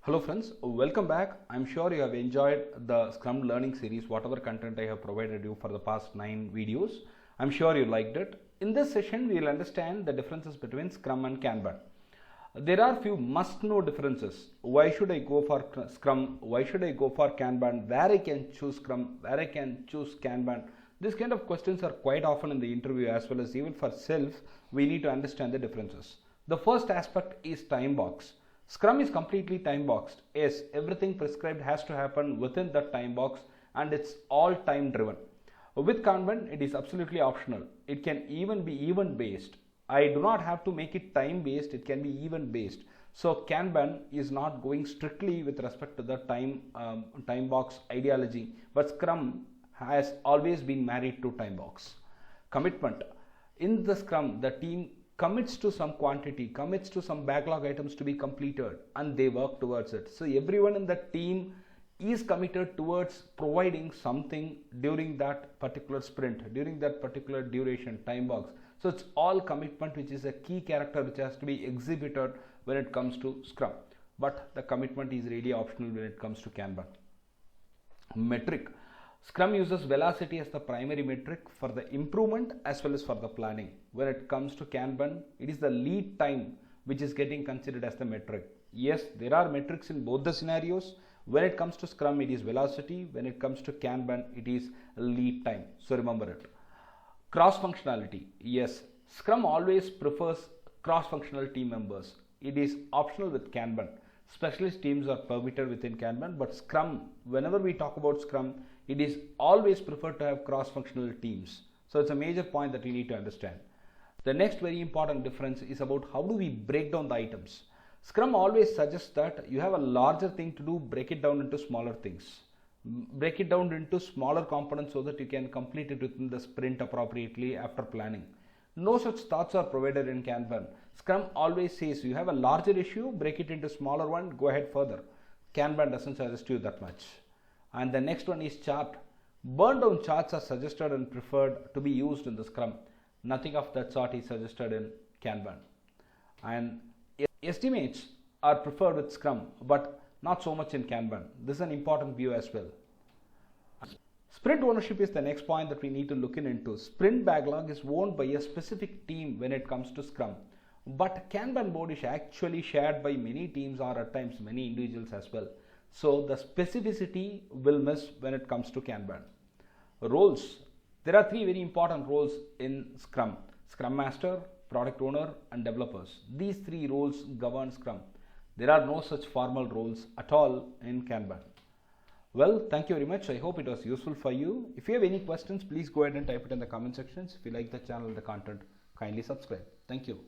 Hello friends, welcome back. I'm sure you have enjoyed the Scrum learning series, whatever content I have provided you for the past 9 videos. I'm sure you liked it. In this session, we will understand the differences between Scrum and Kanban. There are few must-know differences. Why should I go for Scrum? Why should I go for Kanban? Where I can choose Scrum? Where I can choose Kanban? These kind of questions are quite often in the interview, as well as even for self, we need to understand the differences. The first aspect is time box. Scrum is completely time boxed. Yes, everything prescribed has to happen within that time box and it's all time driven. With Kanban, it is absolutely optional. It can even be event based. I do not have to make it time based, it can be event based. So Kanban is not going strictly with respect to the time box ideology, but Scrum has always been married to time box. Commitment. In the Scrum, the team commits to some quantity, commits to some backlog items to be completed, and they work towards it. So everyone in the team is committed towards providing something during that particular sprint, during that particular duration, time box. So it's all commitment, which is a key character which has to be exhibited when it comes to Scrum. But the commitment is really optional when it comes to Kanban. Metric. Scrum uses velocity as the primary metric for the improvement as well as for the planning. When it comes to Kanban, it is the lead time which is getting considered as the metric. Yes, there are metrics in both the scenarios. When it comes to Scrum, it is velocity. When it comes to Kanban, it is lead time. So remember it. Cross-functionality. Yes, Scrum always prefers cross-functional team members. It is optional with Kanban. Specialist teams are permitted within Kanban, but Scrum, whenever we talk about Scrum, it is always preferred to have cross-functional teams. So it's a major point that we need to understand. The next very important difference is about how do we break down the items. Scrum always suggests that you have a larger thing to do, break it down into smaller things. Break it down into smaller components so that you can complete it within the sprint appropriately after planning. No such thoughts are provided in Kanban. Scrum always says you have a larger issue, break it into smaller one, go ahead further. Kanban doesn't suggest you that much. And the next one is chart. Burn down charts are suggested and preferred to be used in the Scrum. Nothing of that sort is suggested in Kanban. And estimates are preferred with Scrum, but not so much in Kanban. This is an important view as well. Sprint ownership is the next point that we need to look into. Sprint backlog is owned by a specific team when it comes to Scrum. But Kanban board is actually shared by many teams or at times many individuals as well. So the specificity will miss when it comes to Kanban. Roles. There are 3 very important roles in Scrum. Scrum Master, Product Owner and Developers. These 3 roles govern Scrum. There are no such formal roles at all in Kanban. Well, thank you very much. I hope it was useful for you. If you have any questions, please go ahead and type it in the comment sections. If you like the channel and the content, kindly subscribe. Thank you.